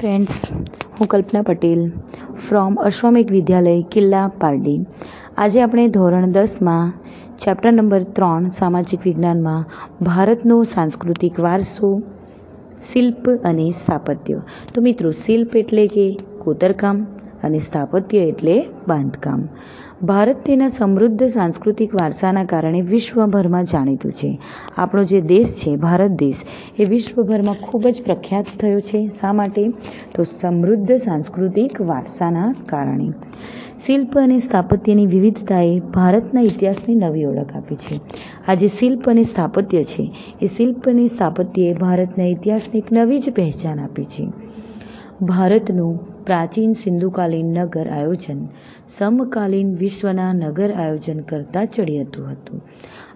Friends, હું કલ્પના Patel from અશ્વમેઘ વિદ્યાલય કિલ્લા પારડી. આજે આપણે ધોરણ 10માં ચેપ્ટર નંબર 3 સામાજિક વિજ્ઞાનમાં ભારતનો સાંસ્કૃતિક વારસો, શિલ્પ અને સ્થાપત્ય. તો મિત્રો, શિલ્પ એટલે કે કોતરકામ અને સ્થાપત્ય એટલે બાંધકામ. ભારત તેના સમૃદ્ધ સાંસ્કૃતિક વારસાના કારણે વિશ્વભરમાં જાણીતું છે. આપણો જે દેશ છે, ભારત દેશ, એ વિશ્વભરમાં ખૂબ જ પ્રખ્યાત થયો છે. શા માટે? તો સમૃદ્ધ સાંસ્કૃતિક વારસાના કારણે. શિલ્પ અને સ્થાપત્યની વિવિધતાએ ભારતના ઇતિહાસને નવી ઓળખ આપી છે. આ જે શિલ્પ અને સ્થાપત્ય છે, એ શિલ્પ અને સ્થાપત્યએ ભારતના ઇતિહાસને એક નવી જ પહેચાન આપી છે. ભારતનું પ્રાચીન સિંધુકાલીન નગર આયોજન સમકાલીન વિશ્વના નગર આયોજન કરતાં ચડિયાતું હતું.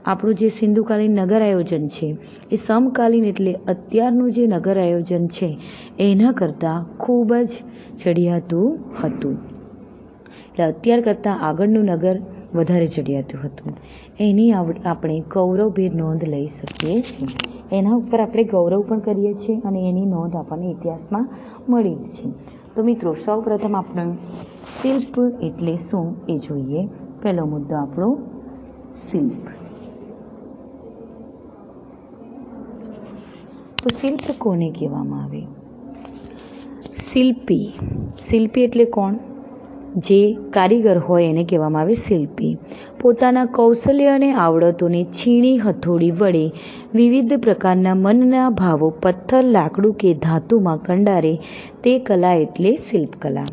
આપણું જે સિંધુકાલીન નગર આયોજન છે, એ સમકાલીન એટલે અત્યારનું જે નગર આયોજન છે એના કરતાં ખૂબ જ ચડિયાતું હતું. એટલે અત્યાર કરતાં આગળનું નગર વધારે ચડિયાતું હતું. એની આપણે ગૌરવભેર નોંધ લઈ શકીએ છીએ. એના ઉપર આપણે ગૌરવ પણ કરીએ છીએ અને એની નોંધ આપણને ઇતિહાસમાં મળી જ છે. તો મિત્રો, સૌ પ્રથમ આપણે શિલ્પ એટલે શું એ જોઈએ. પહેલો મુદ્દો આપણો શિલ્પ. તો શિલ્પ કોને કહેવામાં આવે? શિલ્પી. શિલ્પી એટલે કોણ? જે કારીગર હોય એને કહેવામાં આવે શિલ્પી. પોતાના કૌશલ્ય અને આવડતોને છીણી હથોડી વડે વિવિધ પ્રકારના મનના ભાવો પથ્થર, લાકડું કે ધાતુમાં કંડારે તે કલા એટલે શિલ્પકલા.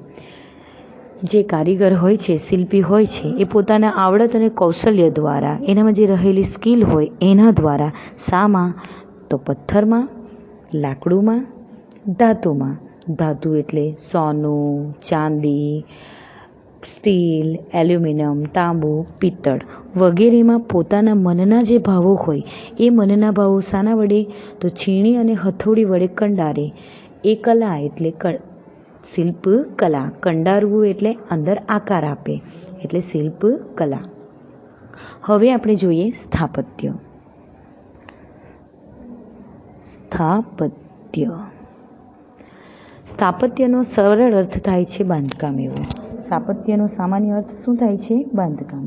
જે કારીગર હોય છે, શિલ્પી હોય છે, એ પોતાના આવડત અને કૌશલ્ય દ્વારા, એનામાં જે રહેલી સ્કિલ હોય એના દ્વારા, શામાં? તો પથ્થરમાં, લાકડુમાં, ધાતુમાં. ધાતુ એટલે સોનું, ચાંદી, સ્ટીલ, એલ્યુમિનિયમ, તાંબુ, પિત્તળ વગેરેમાં પોતાના મનના જે ભાવો હોય એ મનના ભાવો શાના વડે? તો છીણી અને હથોડી વડે કંડારે એ કલા એટલે શિલ્પ કલા. કંડારવું એટલે અંદર આકાર આપે એટલે શિલ્પ કલા. હવે આપણે જોઈએ સ્થાપત્ય. સ્થાપત્યનો સરળ અર્થ થાય છે બાંધકામ એવો. સ્થાપત્યનો સામાન્ય અર્થ શું થાય છે? બાંધકામ.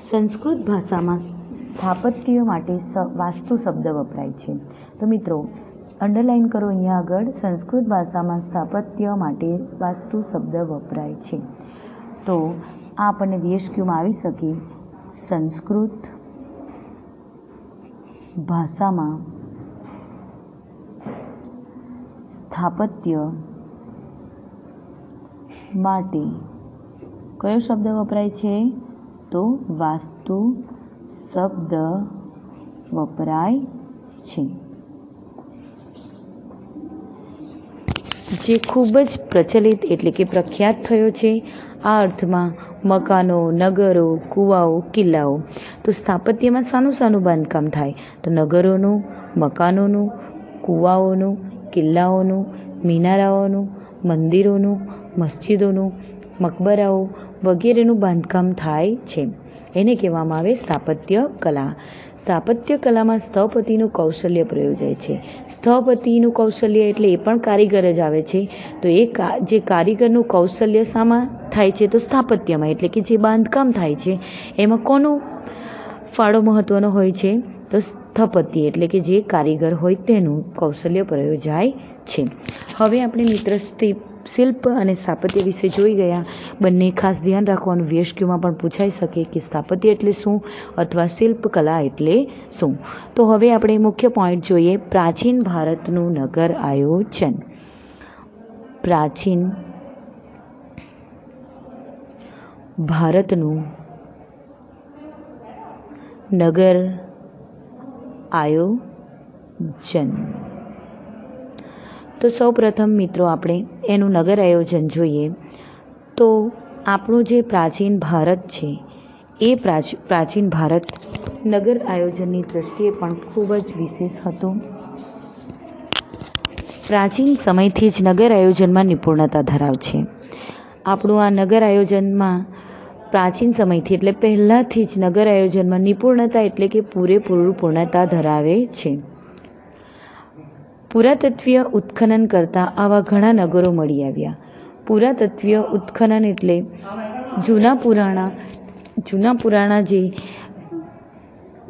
સંસ્કૃત ભાષામાં સ્થાપત્ય માટે વાસ્તુ શબ્દ વપરાય છે. તો મિત્રો, અંડરલાઈન કરો અહીંયા આગળ. સંસ્કૃત ભાષામાં સ્થાપત્ય માટે વાસ્તુ શબ્દ વપરાય છે. તો આ આપણને VSQમાં આવી શકે. સંસ્કૃત ભાષામાં સ્થાપત્ય માટે કયો શબ્દ વપરાય છે? તો વાસ્તુ શબ્દ વપરાય છે. જે ખૂબ જ પ્રચલિત એટલે કે પ્રખ્યાત થયો છે. આ અર્થમાં મકાનો, નગરો, કૂવાઓ, કિલ્લાઓ. તો સ્થાપત્યમાં શાનું બાંધકામ થાય? તો નગરોનું, મકાનોનું, કૂવાઓનું, કિલ્લાઓનું, મિનારાઓનું, મંદિરોનું, મસ્જિદોનું, મકબરાઓ વગેરેનું બાંધકામ થાય છે. એને કહેવામાં આવે સ્થાપત્ય કલા. સ્થાપત્ય કલામાં સ્થપતિનું કૌશલ્ય પ્રયોજાય છે. સ્થપતિનું કૌશલ્ય એટલે એ પણ કારીગર જ આવે છે. તો એ જે કારીગરનું કૌશલ્ય શામાં થાય છે? તો સ્થાપત્યમાં. એટલે કે જે બાંધકામ થાય છે એમાં કોનો ફાળો મહત્વનો હોય છે? તો સ્થપતિ એટલે કે જે કારીગર હોય તેનું કૌશલ્ય પ્રયોજાય છે. હવે આપણે મિત્ર શિલ્પ અને સ્થાપત્ય વિશે જોઈ ગયા. બંને ખાસ ધ્યાન રાખવાનું, VSQમાં પણ પૂછાઈ શકે કે સ્થાપત્ય એટલે શું અથવા શિલ્પકલા એટલે શું. તો હવે આપણે મુખ્ય પોઈન્ટ જોઈએ. પ્રાચીન ભારતનું નગર આયોજન. પ્રાચીન ભારતનું નગર આયોજન. તો સૌ પ્રથમ મિત્રો આપણે એનું નગર આયોજન જોઈએ. તો આપણું જે પ્રાચીન ભારત છે એ પ્રાચીન ભારત નગર આયોજનની દૃષ્ટિએ પણ ખૂબ જ વિશેષ હતું. પ્રાચીન સમયથી જ નગર આયોજનમાં નિપુણતા ધરાવે છે. આપણું આ નગર આયોજનમાં પ્રાચીન સમયથી એટલે પહેલાંથી જ નગર આયોજનમાં નિપુણતા એટલે કે પૂરેપૂર્ણ પૂર્ણતા ધરાવે છે. પુરાતત્વીય ઉત્ખનન કરતાં આવા ઘણા નગરો મળી આવ્યા. પુરાતત્વીય ઉત્ખનન એટલે જૂના પુરાણા જે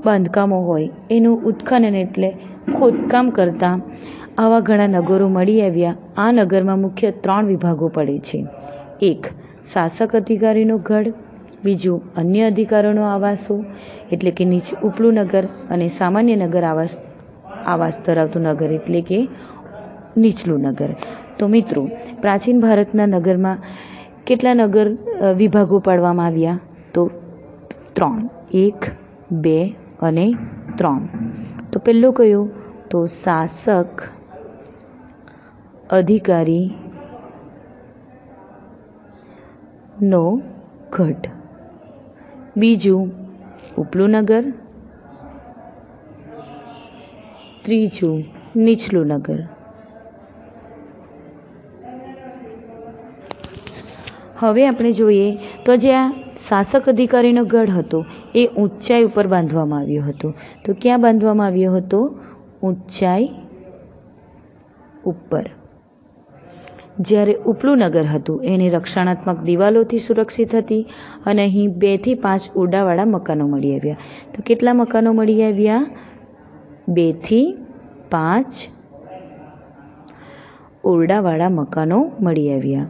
બાંધકામો હોય એનું ઉત્ખનન એટલે ખોદકામ કરતાં આવા ઘણા નગરો મળી આવ્યા. આ નગરમાં મુખ્ય 3 વિભાગો પડે છે. 1. શાસક અધિકારીનો ગઢ. બીજું અન્ય અધિકારીનો આવાસો એટલે કે ઉપલું નગર. અને સામાન્ય નગર આવાસ ધરાવતું નગર એટલે કે નીચલું નગર. તો મિત્રો, પ્રાચીન ભારતના નગરમાં કેટલા નગર વિભાગો પાડવામાં આવ્યા? તો 3. 1, 2 અને 3. તો પહેલો કયો? તો શાસક અધિકારી નો ગઢ. બીજું ઉપલું નગર. ત્રીજું નીચલું નગર. હવે આપણે જોઈએ તો જે આ શાસક અધિકારીનો ગઢ હતો એ ઊંચાઈ ઉપર બાંધવામાં આવ્યો હતો. તો ક્યાં બાંધવામાં આવ્યો હતો? ઊંચાઈ ઉપર. જ્યારે ઉપલું નગર હતું એની રક્ષણાત્મક દિવાલોથી સુરક્ષિત હતી અને અહીં 2 થી 5 ઓરડાવાળા મકાનો મળી આવ્યા. તો કેટલા મકાનો મળી આવ્યા? 2 થી 5 ઓરડાવાળા મકાનો મળી આવ્યા.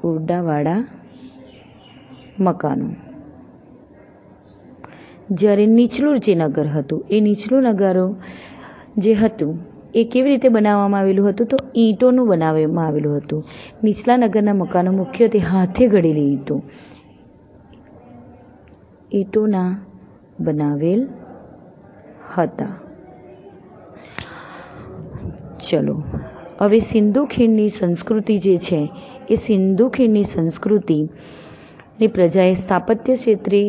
ઓરડાવાળા મકાનો. જ્યારે નીચલું જે નગર હતું એ નીચલું નગરો જે હતું એ કેવી રીતે બનાવવામાં આવેલું હતું? તો ઈંટોનું બનાવવામાં આવેલું હતું. નીચલા નગરના મકાનો મુખ્યત્વે હાથે ઘડેલી ઈંટોના બનાવેલ હતા. ચલો, હવે સિંધુ ખીણની સંસ્કૃતિ જે છે એ સિંધુ ખીણની સંસ્કૃતિની પ્રજાએ સ્થાપત્ય ક્ષેત્રે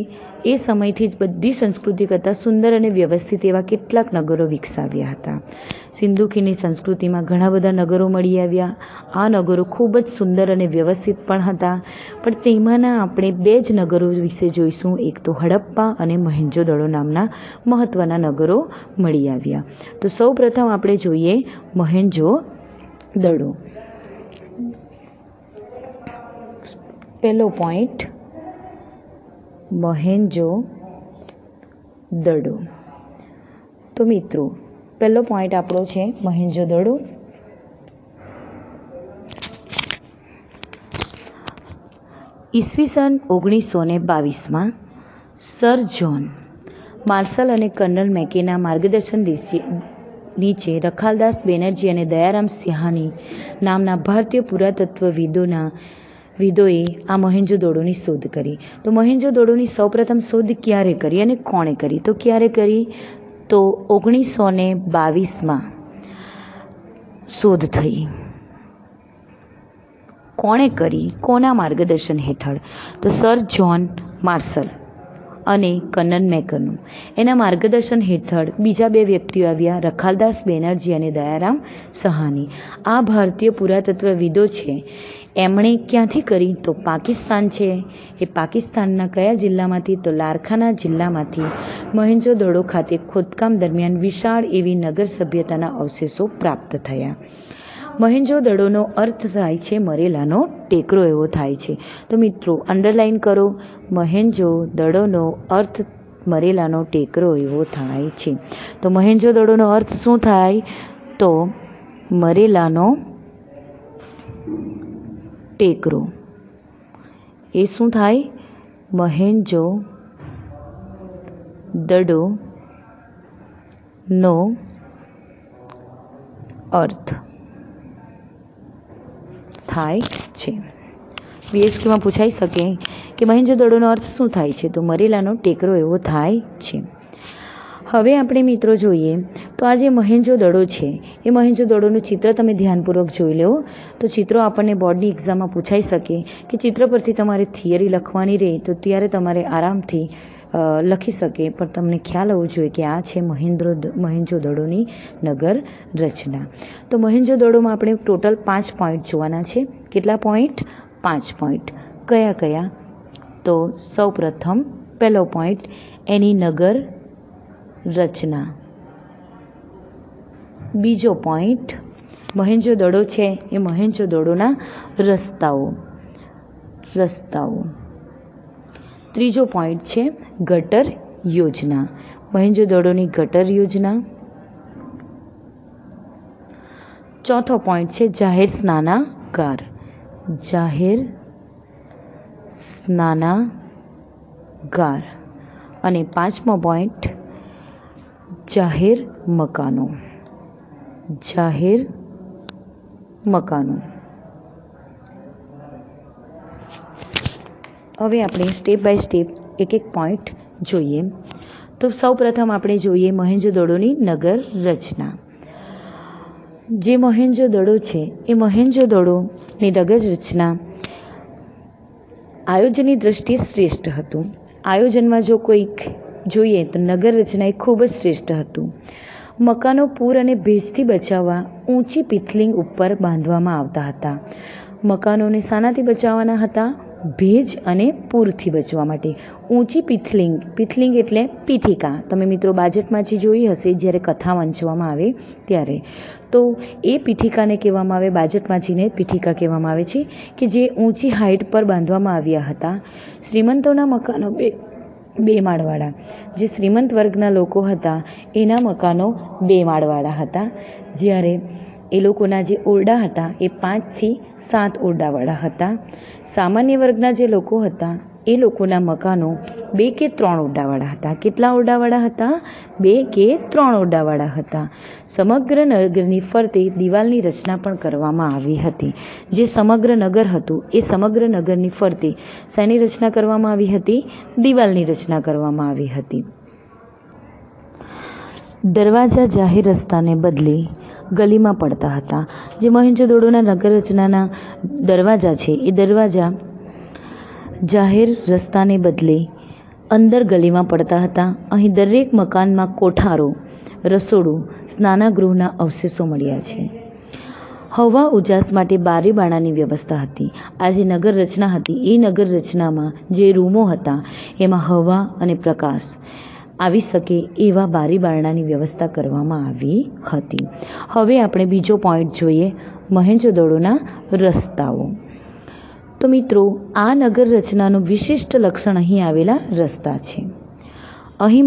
એ સમયથી જ બધી સંસ્કૃતિ કરતાં સુંદર અને વ્યવસ્થિત એવા કેટલાક નગરો વિકસાવ્યા હતા. સિંધુ ખીણની સંસ્કૃતિમાં ઘણા બધા નગરો મળી આવ્યા. આ નગરો ખૂબ જ સુંદર અને વ્યવસ્થિત પણ હતા. પણ તેમાંના આપણે 2 જ નગરો વિશે જોઈશું. એક તો હડપ્પા અને મોહેંજો-દડો નામના મહત્ત્વના નગરો મળી આવ્યા. તો સૌ પ્રથમ આપણે જોઈએ મોહેંજો-દડો. પહેલો પોઈન્ટ મોહેંજો-દડો. તો મિત્રો, પહેલો પોઈન્ટ આપણો છે મોહેંજો-દડો. ઈસવીસન 1922માં સર જ્હોન માર્શલ અને કર્નલ મેકેના માર્ગદર્શન નીચે રખાલદાસ બેનર્જી અને દયારામ સિંહાની નામના ભારતીય પુરાતત્વવિદોએ આ મોહેંજો-દડોની શોધ કરી. તો મોહેંજો-દડોની સૌપ્રથમ શોધ ક્યારે કરી અને કોણે કરી? તો ક્યારે કરી? તો 1922માં શોધ થઈ. કોણે કરી? કોના માર્ગદર્શન હેઠળ? તો સર જ્હોન માર્શલ અને કર્નલ મેકરનું. એના માર્ગદર્શન હેઠળ બીજા 2 વ્યક્તિઓ આવ્યા, રખાલદાસ બેનર્જી અને દયારામ સહાની. આ ભારતીય પુરાતત્વવિદો છે. એમણે ક્યાંથી કરી? તો પાકિસ્તાન છે. એ પાકિસ્તાનના કયા જિલ્લામાંથી? તો લારખાના જિલ્લામાંથી મોહેંજો-દડો ખાતે ખોદકામ દરમિયાન વિશાળ એવી નગર સભ્યતાના અવશેષો પ્રાપ્ત થયા. મોહેંજો-દડોનો અર્થ થાય છે મરેલાનો ટેકરો એવો થાય છે. તો મિત્રો, અંડરલાઈન કરો, મોહેંજો-દડોનો અર્થ મરેલાનો ટેકરો એવો થાય છે. તો મોહેંજો-દડોનો અર્થ શું થાય? તો મરેલાનો ટેકરો. એ શું થાય? મોહેંજો-દડોનો અર્થ થાય છે. બીએસક્યુમાં પૂછાઈ શકે કે મોહેંજો-દડોનો અર્થ શું થાય છે? તો મરેલાનો ટેકરો એવો થાય છે. હવે આપણે મિત્રો જોઈએ તો આ જે મોહેંજો-દડો છે એ મોહેંજો-દડોનું ચિત્ર તમે ધ્યાનપૂર્વક જોઈ લો. તો ચિત્રો આપણને બોર્ડની એક્ઝામમાં પૂછાઈ શકે કે ચિત્ર પરથી તમારે થિયરી લખવાની રહે તો ત્યારે તમારે આરામથી લખી શકે. પણ તમને ખ્યાલ હોવો જોઈએ કે આ છે મોહેંજો-દડોની નગર રચના. તો મોહેંજો-દડોમાં આપણે ટોટલ 5 પોઈન્ટ જોવાના છે. કેટલા પોઈન્ટ? 5 પોઈન્ટ. કયા કયા? તો સૌ પ્રથમ પહેલો પોઈન્ટ એની નગર રચના. બીજો પોઈન્ટ મોહેંજો-દડો છે એ મોહેંજો-દડોના રસ્તાઓ. ત્રીજો પોઈન્ટ છે ગટર યોજના, મોહેંજો-દડોની ગટર યોજના. ચોથો પોઈન્ટ છે જાહેર સ્નાનાગાર, અને પાંચમો પોઈન્ટ જાહેર મકાનો. હવે આપણે સ્ટેપ બાય સ્ટેપ એક પોઈન્ટ જોઈએ. તો સૌપ્રથમ આપણે જોઈએ મોહેંજો-દડોની નગર રચના. જે મોહેંજો-દડો છે એ મોહેંજો-દડોની નગર રચના આયોજનની દ્રષ્ટિએ શ્રેષ્ઠ હતું. આયોજનમાં જો કોઈક જોઈએ તો નગર રચના એ ખૂબ જ શ્રેષ્ઠ હતું. મકાનો પૂર અને ભેજથી બચાવવા ઊંચી પિથલિંગ ઉપર બાંધવામાં આવતા હતા. મકાનોને શાનાથી બચાવવાના હતા? ભેજ અને પૂરથી બચવા માટે ઊંચી પિથલિંગ એટલે પીઠિકા. તમે મિત્રો બાજટમાંથી જોઈ હશે જ્યારે કથા વાંચવામાં આવે ત્યારે. તો એ પીઠિકાને કહેવામાં આવે, બાજટમાંચીને પીઠિકા કહેવામાં આવે છે, કે જે ઊંચી હાઇટ પર બાંધવામાં આવ્યા હતા. શ્રીમંતોના મકાનો બે માળવાળા, જે શ્રીમંત વર્ગના લોકો હતા એના મકાનો 2 માળવાળા હતા, જ્યારે એ લોકોના જે ઓરડા હતા એ 5 થી 7 ઓરડાવાળા હતા. સામાન્ય વર્ગના જે લોકો હતા એ લોકોના મકાનો 2 કે 3 ઓરડાવાળા હતા. કેટલા ઓરડાવાળા હતા? 2 કે 3 ઓરડાવાળા હતા. સમગ્ર નગરની ફરતે દિવાલની રચના પણ કરવામાં આવી હતી. જે સમગ્ર નગર હતું એ સમગ્ર નગરની ફરતે શેની રચના કરવામાં આવી હતી? દિવાલની રચના કરવામાં આવી હતી. દરવાજા જાહેર રસ્તાને બદલે ગલીમાં પડતા હતા. જે મોહેંજો-દડોના નગર રચનાના દરવાજા છે એ દરવાજા જાહેર રસ્તાને બદલે અંદર ગલીમાં પડતા હતા. અહીં દરેક મકાનમાં કોઠારો, રસોડું, સ્નાનાગૃહના અવશેષો મળ્યા છે. હવા ઉજાસ માટે બારી બારણાની વ્યવસ્થા હતી. આ જે નગર રચના હતી એ નગર રચનામાં જે રૂમો હતા એમાં હવા અને પ્રકાશ આવી શકે એવા બારી બારણાની વ્યવસ્થા કરવામાં આવી હતી. હવે આપણે બીજો પોઈન્ટ જોઈએ મોહેંજો-દડોના રસ્તાઓ. તો મિત્રો આ નગર રચનાનું વિશિષ્ટ લક્ષણ અહીં આવેલા રસ્તા છે. અહીં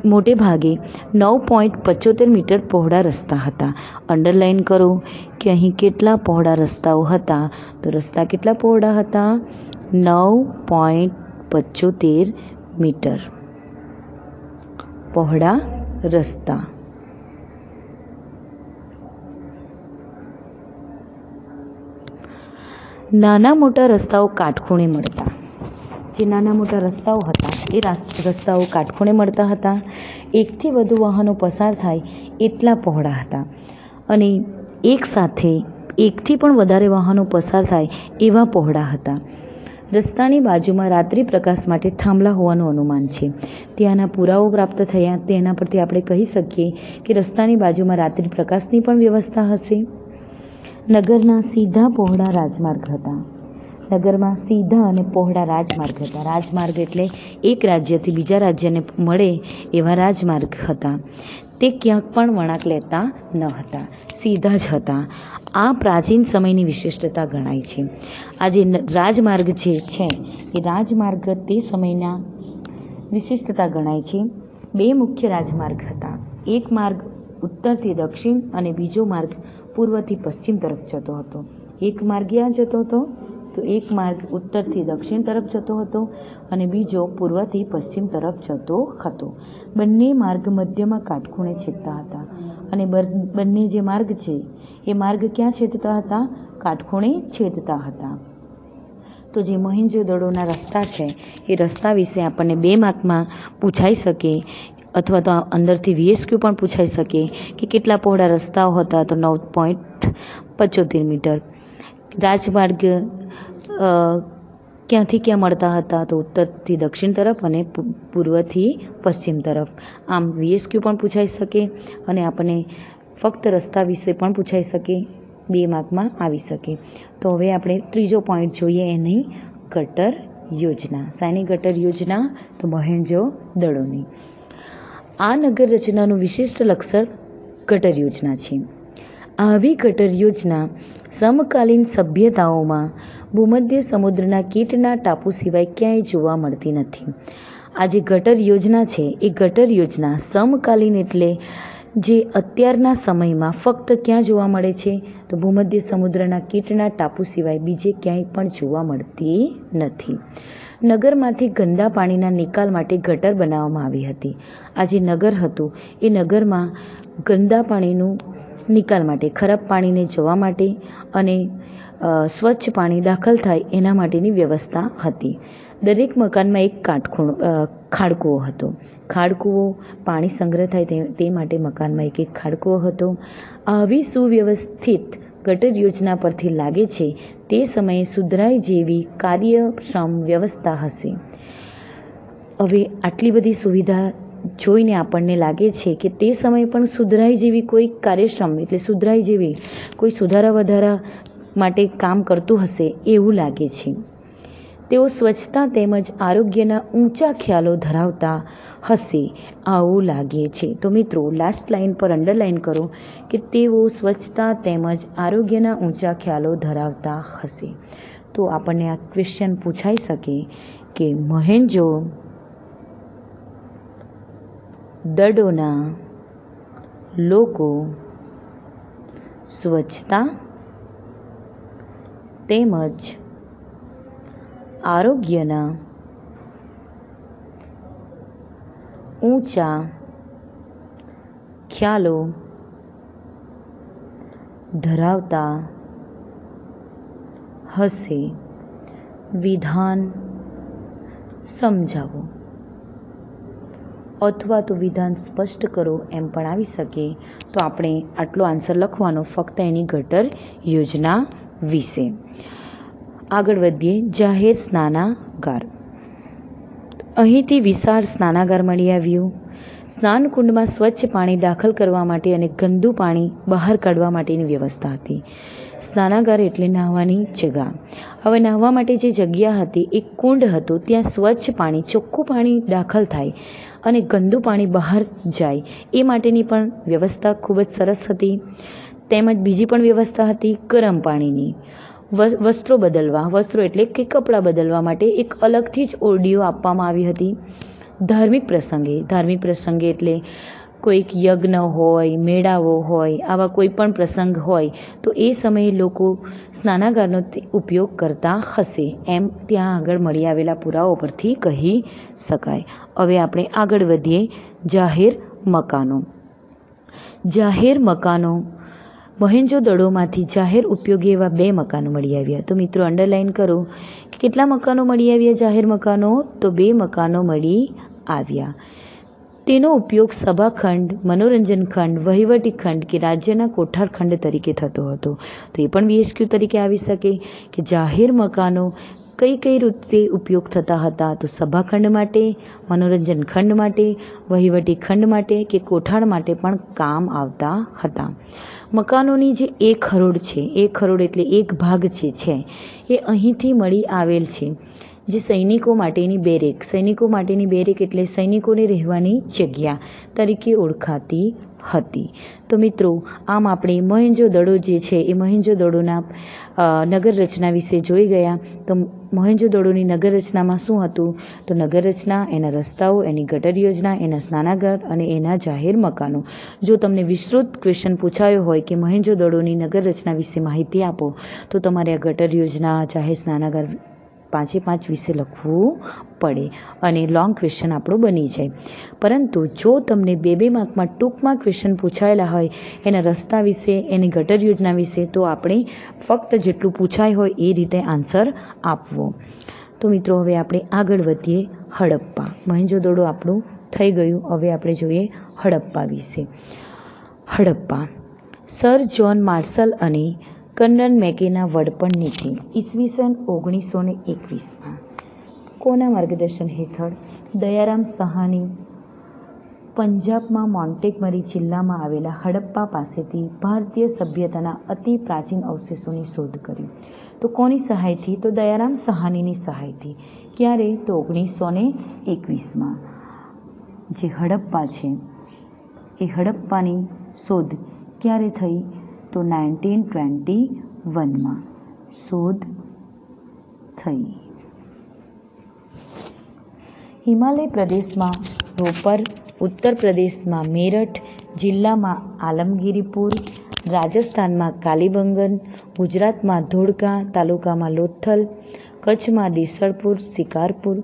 મોટે ભાગે 9.75 મીટર પહોળા રસ્તા હતા. અંડરલાઇન કરો કે અહીં કેટલા પહોળા રસ્તાઓ હતા. તો રસ્તા કેટલા પહોળા હતા? 9.75 મીટર પહોળા રસ્તા. નાના મોટા રસ્તાઓ કાટખૂણે મળતા. જે નાના મોટા રસ્તાઓ હતા એ રસ્તાઓ કાટખૂણે મળતા હતા. એકથી વધુ વાહનો પસાર થાય એટલા પહોળા હતા અને એક સાથે એકથી પણ વધારે વાહનો પસાર થાય એવા પહોળા હતા. રસ્તાની બાજુમાં રાત્રિ પ્રકાશ માટે થાંભલા હોવાનું અનુમાન છે. ત્યાંના પુરાવો પ્રાપ્ત થયા તેના પરથી આપણે કહી શકીએ કે રસ્તાની બાજુમાં રાત્રિ પ્રકાશની પણ વ્યવસ્થા હશે. નગરના સીધા પહોળા રાજમાર્ગ હતા. નગરમાં સીધા અને પહોળા રાજમાર્ગ હતા. રાજમાર્ગ એટલે એક રાજ્યથી બીજા રાજ્યને મળે એવા રાજમાર્ગ હતા. તે ક્યાંક પણ વળાંક લેતા ન હતા, સીધા જ હતા. આ પ્રાચીન સમયની વિશિષ્ટતા ગણાય છે. આ જે રાજમાર્ગ છે એ રાજમાર્ગ તે સમયના વિશિષ્ટતા ગણાય છે. 2 મુખ્ય રાજમાર્ગ હતા. એક માર્ગ ઉત્તરથી દક્ષિણ અને બીજો માર્ગ પૂર્વથી પશ્ચિમ તરફ જતો હતો. એક માર્ગ ક્યાં જતો હતો? તો એક માર્ગ ઉત્તરથી દક્ષિણ તરફ જતો હતો અને બીજો પૂર્વથી પશ્ચિમ તરફ જતો હતો. બંને માર્ગ મધ્યમાં કાટખૂણે છેદતા હતા અને બંને જે માર્ગ છે એ માર્ગ ક્યાં છેદતા હતા? કાટખૂણે છેદતા હતા. તો જે મોહેંજો-દડોના રસ્તા છે એ રસ્તા વિશે આપણને 2 માર્કમાં પૂછાઈ શકે અથવા તો અંદરથી VSQ પણ પૂછાઈ શકે કે કેટલા પહોળા રસ્તાઓ હતા. તો 9.75 મીટર. રાજમાર્ગ ક્યાંથી ક્યાં મળતા હતા? તો ઉત્તરથી દક્ષિણ તરફ અને પૂર્વથી પશ્ચિમ તરફ. આમ VSQ પણ પૂછાઈ શકે અને આપણને ફક્ત રસ્તા વિશે પણ પૂછાઈ શકે, 2 માર્કમાં આવી શકે. તો હવે આપણે ત્રીજો પોઈન્ટ જોઈએ એની ગટર યોજના. શાની ગટર યોજના? તો મોહેંજો-દડોની. આ નગર રચનાનું વિશિષ્ટ લક્ષણ ગટર યોજના છે. આવી ગટર યોજના સમકાલીન સભ્યતાઓમાં ભૂમધ્ય સમુદ્રના કીટના ટાપુ સિવાય ક્યાંય જોવા મળતી નથી. આ જે ગટર યોજના છે એ ગટર યોજના સમકાલીન એટલે જે અત્યારના સમયમાં ફક્ત ક્યાં જોવા મળે છે તો ભૂમધ્ય સમુદ્રના કીટના ટાપુ સિવાય બીજે ક્યાંય પણ જોવા મળતી નથી. નગરમાંથી ગંદા પાણીના નિકાલ માટે ગટર બનાવવામાં આવી હતી. આ જે નગર હતું એ નગરમાં ગંદા પાણીનું નિકાલ માટે, ખરાબ પાણીને જવા માટે અને સ્વચ્છ પાણી દાખલ થાય એના માટેની વ્યવસ્થા હતી. દરેક મકાનમાં એક ખાડકૂવો હતો. ખાડકૂવો પાણી સંગ્રહ થાય તે માટે મકાનમાં એક ખાડકૂવો હતો. આવી સુવ્યવસ્થિત ગટર યોજના પરથી લાગે છે તે સમયે સુધરાઈ જેવી કાર્યક્ષમ વ્યવસ્થા હશે. હવે આટલી બધી સુવિધા જોઈને આપણને લાગે છે કે તે સમયે પણ સુધરાઈ જેવી કોઈ કાર્યક્ષમ એટલે સુધરાઈ જેવી કોઈ સુધારા વધારા માટે કામ કરતું હશે એવું લાગે છે. તેઓ સ્વચ્છતા તેમજ આરોગ્યના ઊંચા ખ્યાલો ધરાવતા હશે આવું લાગે છે. તો મિત્રો લાસ્ટ લાઇન પર અંડરલાઇન કરો કે તેઓ સ્વચ્છતા તેમજ આરોગ્યના ઊંચા ખ્યાલો ધરાવતા હશે. તો આપણને આ ક્વેશ્ચન પૂછાઈ શકે કે મોહેન્જો દડોના લોકો સ્વચ્છતા તેમજ આરોગ્યના ઊંચા ખ્યાલો ધરાવતા હશે. વિધાન સમજાવો અથવા તો વિધાન સ્પષ્ટ કરો એમ પણ આવી શકે. તો આપણે આટલો આન્સર લખવાનો ફક્ત એની ગટર યોજના વિશે. આગળ વધીએ. જાહેર સ્નાનાગાર. અહીંથી વિશાળ સ્નાનાગાર મળી આવ્યું. સ્નાનકુંડમાં સ્વચ્છ પાણી દાખલ કરવા માટે અને ગંદુ પાણી બહાર કાઢવા માટેની વ્યવસ્થા હતી. સ્નાનાગાર એટલે નહાવાની જગ્યા. હવે નહાવા માટે જે જગ્યા હતી એ કુંડ હતો. ત્યાં સ્વચ્છ પાણી, ચોખ્ખું પાણી દાખલ થાય અને ગંદુ પાણી બહાર જાય એ માટેની પણ વ્યવસ્થા ખૂબ જ સરસ હતી. તેમજ બીજી પણ વ્યવસ્થા હતી ગરમ પાણીની. વસ્ત્રો બદલવા, વસ્ત્રો એટલે કે કપડાં બદલવા માટે એક અલગથી જ ઓરડીઓ આપવામાં આવી હતી. ધાર્મિક પ્રસંગે એટલે કોઈક યજ્ઞ હોય, મેળાઓ હોય, આવા કોઈ પણ પ્રસંગ હોય તો એ સમયે લોકો સ્નાનાગારનો ઉપયોગ કરતા હશે એમ ત્યાં આગળ મળી આવેલા પુરાવો પરથી કહી શકાય. હવે આપણે આગળ વધીએ. જાહેર મકાનો. જાહેર મકાનો મોહેંજો-દડોમાંથી જાહેર ઉપયોગી એવા 2 મકાનો મળી આવ્યા. તો મિત્રો અંડરલાઇન કરો કે કેટલા મકાનો મળી આવ્યા જાહેર મકાનો? તો 2 મકાનો મળી આવ્યા. તેનો ઉપયોગ સભાખંડ, મનોરંજન ખંડ, વહીવટી ખંડ કે રાજ્યના કોઠાર ખંડ તરીકે થતો હતો. તો એ પણ VSQ તરીકે આવી શકે કે જાહેર મકાનો કઈ રીતે ઉપયોગ થતા હતા? તો સભાખંડ માટે, મનોરંજન ખંડ માટે, વહીવટી ખંડ માટે કે કોઠાર માટે પણ કામ આવતા હતા. મકાનોની જે એક હરોળ છે, એક હરોળ એટલે એક ભાગ છે એ અહીંથી મળી આવેલ છે. જે સૈનિકો માટેની બેરેક, સૈનિકો માટેની બેરેક એટલે સૈનિકોને રહેવાની જગ્યા તરીકે ઓળખાતી હતી. તો મિત્રો આમ આપણે મોહેંજો-દડો જે છે એ મોહેંજો-દડોના નગર રચના વિશે જોઈ ગયા. તો મોહેંજો-દડોની નગર રચનામાં શું હતું? તો નગર રચના, એના રસ્તાઓ, એની ગટર યોજના, એના સ્નાનાગાર અને એના જાહેર મકાનો. જો તમને વિસ્તૃત ક્વેશ્ચન પૂછાયો હોય કે મોહેંજો-દડોની નગર રચના વિશે માહિતી આપો તો તમારે આ ગટર યોજના, જાહેર સ્નાનાગાર 5 વિશે લખવું પડે અને લોંગ ક્વેશ્ચન આપણો બની જાય. પરંતુ જો તમને 2 માર્કમાં ટૂંકમાં ક્વેશ્ચન પૂછાયેલા હોય એના રસ્તા વિશે, એની ગટર યોજના વિશે, તો આપણે ફક્ત જેટલું પૂછાય હોય એ રીતે આન્સર આપવો. તો મિત્રો હવે આપણે આગળ વધીએ. હડપ્પા. મોહેંજો-દડો આપણું થઈ ગયું. હવે આપણે જોઈએ હડપ્પા વિશે. હડપ્પા. સર જ્હોન માર્શલ અને કર્નલ મેકેના વડપણ નીચે ઈસવીસન 1921માં કોના માર્ગદર્શન હેઠળ દયારામ સાહાની પંજાબમાં મોન્ટેગમરી જિલ્લામાં આવેલા હડપ્પા પાસેથી ભારતીય સભ્યતાના અતિ પ્રાચીન અવશેષોની શોધ કરી? તો કોની સહાયથી? તો દયારામ સાહાનીની સહાયથી. ક્યારે? તો 1921માં. જે હડપ્પા છે એ હડપ્પાની શોધ ક્યારે થઈ? તો 1921માં શોધ થઈ. હિમાલય પ્રદેશમાં રોપર, ઉત્તર પ્રદેશમાં મેરઠ, જિલ્લામાં આલમગીરપુર, રાજસ્થાનમાં કાલીબંગન, ગુજરાતમાં ધોળકા, તાલુકામાં લોથલ, કચ્છમાં દેસળપુર, શિકારપુર,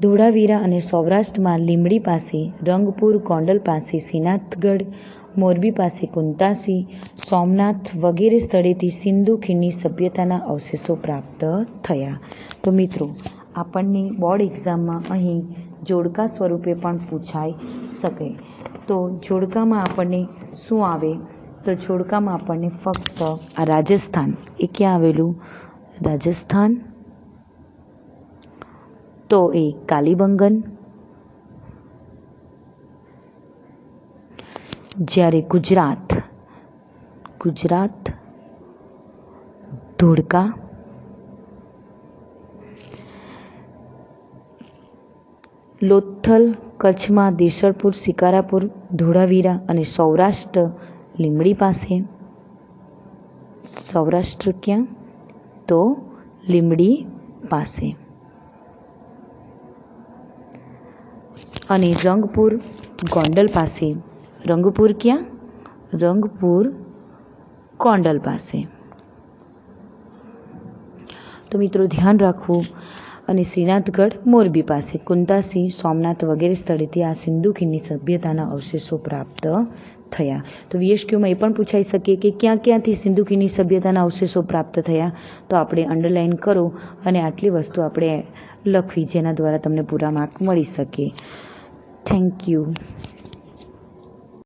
ધોળાવીરા અને સૌરાષ્ટ્રમાં લીંબડી પાસે, રંગપુર, ગોંડલ પાસે શ્રીનાથગઢ, મોરબી પાસે કુંતાસી, સોમનાથ વગેરે સ્થળેથી સિંધુ ખીણની સભ્યતાના અવશેષો પ્રાપ્ત થયા. તો મિત્રો, આપણને બોર્ડ એક્ઝામમાં અહીં જોડકા સ્વરૂપે પણ પૂછાઈ શકે. તો જોડકામાં આપણને શું આવે? તો જોડકામાં આપણને ફક્ત આ રાજસ્થાન, એ ક્યાં આવેલું? રાજસ્થાન. તો એ કાલીબંગન. જ્યારે ગુજરાત ધોળકા, લોથલ, કચ્છમાં દેસળપુર, શિકારાપુર, ધોળાવીરા અને સૌરાષ્ટ્ર લીંબડી પાસે. સૌરાષ્ટ્ર ક્યાં? તો લીંબડી પાસે. અને રંગપુર ગોંડલ પાસે. રંગપુર ક્યાં? રંગપુર ગોંડલ પાસે. તો મિત્રો ધ્યાન રાખવું. અને શ્રીનાથગઢ મોરબી પાસે, કુંતાસી, સોમનાથ વગેરે સ્થળેથી આ સિંધુ ખીણની સભ્યતાના અવશેષો પ્રાપ્ત થયા. તો VSQમાં એ પણ પૂછાઈ શકે કે ક્યાં ક્યાંથી સિંધુ ખીણની સભ્યતાના અવશેષો પ્રાપ્ત થયા? તો આપણે અંડરલાઇન કરો અને આટલી વસ્તુ આપણે લખવી, જેના દ્વારા તમને પૂરા માર્ક મળી શકે. Thank you.